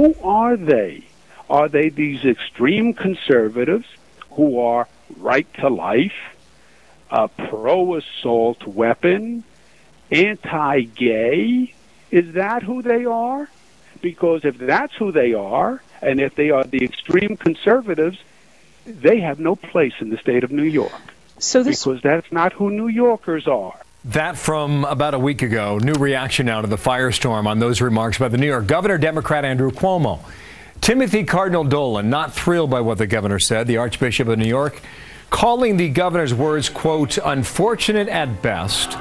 Who are they? Are they these extreme conservatives who are right to life, pro-assault weapon, anti-gay? Is that who they are? Because if that's who they are, and if they are the extreme conservatives, they have no place in the state of New York. Because that's not who New Yorkers are. That from about a week ago. New reaction now to the firestorm on those remarks by the New York Governor, Democrat Andrew Cuomo. Timothy Cardinal Dolan, not thrilled by what the governor said, the Archbishop of New York, calling the governor's words, quote, unfortunate at best,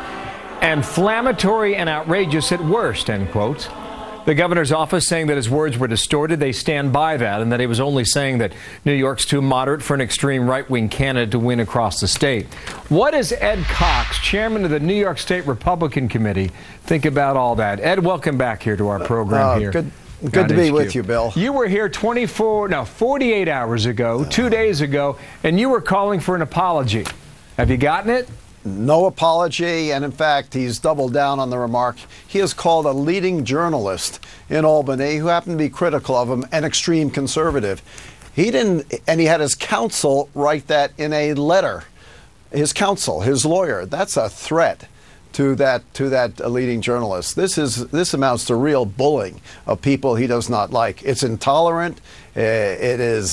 inflammatory and outrageous at worst, end quote. The governor's office saying that his words were distorted. They stand by that, and that he was only saying that New York's too moderate for an extreme right-wing candidate to win across the state. What does Ed Cox, chairman of the New York State Republican Committee, think about all that? Ed, welcome back here to our program here. Good to be with you, Bill. You were here 48 hours ago, 2 days ago, and you were calling for an apology. Have you gotten it? No apology, and in fact, he's doubled down on the remark. He has called a leading journalist in Albany, who happened to be critical of him, an extreme conservative. He didn't, and he had his counsel write that in a letter. His counsel, his lawyer, that's a threat to that leading journalist. This amounts to real bullying of people he does not like. It's intolerant. It is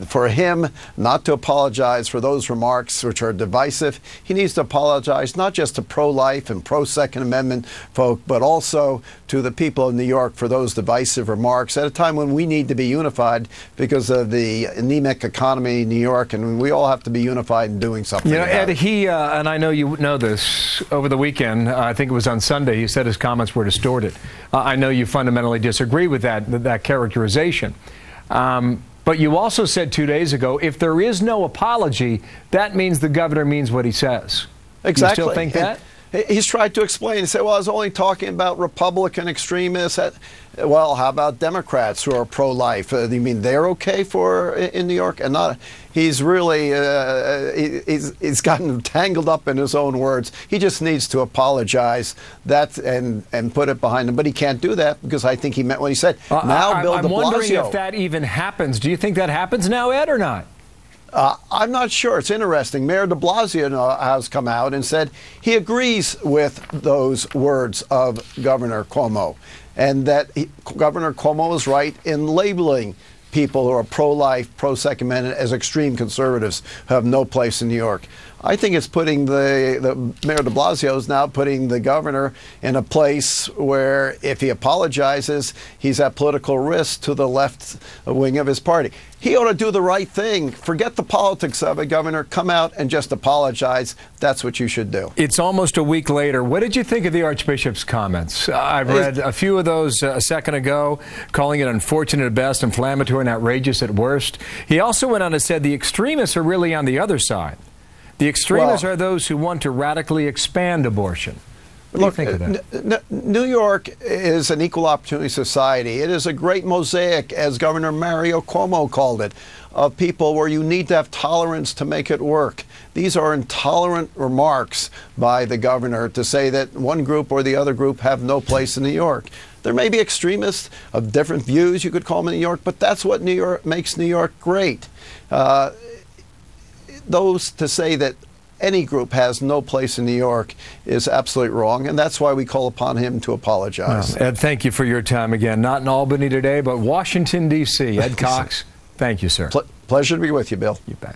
for him not to apologize for those remarks which are divisive. He needs to apologize not just to pro-life and pro-Second Amendment folk, but also to the people of New York for those divisive remarks at a time when we need to be unified because of the anemic economy in New York, and we all have to be unified in doing something. You know, Ed, it. he, and I know you know this, over the weekend, I think it was on Sunday, he said his comments were distorted. I know you fundamentally disagree with that characterization. But you also said 2 days ago, if there is no apology, that means the governor means what he says. Exactly. You still think that? He's tried to explain and say, well, I was only talking about Republican extremists. Well, how about Democrats who are pro-life? You mean they're okay in New York? And not, he's really, he's gotten tangled up in his own words. He just needs to apologize and put it behind him. But he can't do that because I think he meant what he said. Now, Bill de Blasio. I'm wondering if that even happens. Do you think that happens now, Ed, or not? I'm not sure. It's interesting. Mayor de Blasio has come out and said he agrees with those words of Governor Cuomo, and that Governor Cuomo is right in labeling people who are pro-life, pro-Second Amendment as extreme conservatives who have no place in New York. I think it's putting the Mayor de Blasio is now putting the governor in a place where if he apologizes, he's at political risk to the left wing of his party. He ought to do the right thing. Forget the politics of it, Governor. Come out and just apologize. That's what you should do. It's almost a week later. What did you think of the Archbishop's comments? I've read a few of those a second ago, calling it unfortunate at best, inflammatory and outrageous at worst. He also went on and said the extremists are really on the other side. The extremists are those who want to radically expand abortion. What do you think of that? New York is an equal opportunity society. It is a great mosaic, as Governor Mario Cuomo called it, of people where you need to have tolerance to make it work. These are intolerant remarks by the governor to say that one group or the other group have no place in New York. There may be extremists of different views, you could call them in New York, but that's what New York makes New York great. Those to say that any group has no place in New York is absolutely wrong, and that's why we call upon him to apologize. Ed, thank you for your time again. Not in Albany today, but Washington, D.C. Ed Cox, thank you, sir. Pleasure to be with you, Bill. You bet.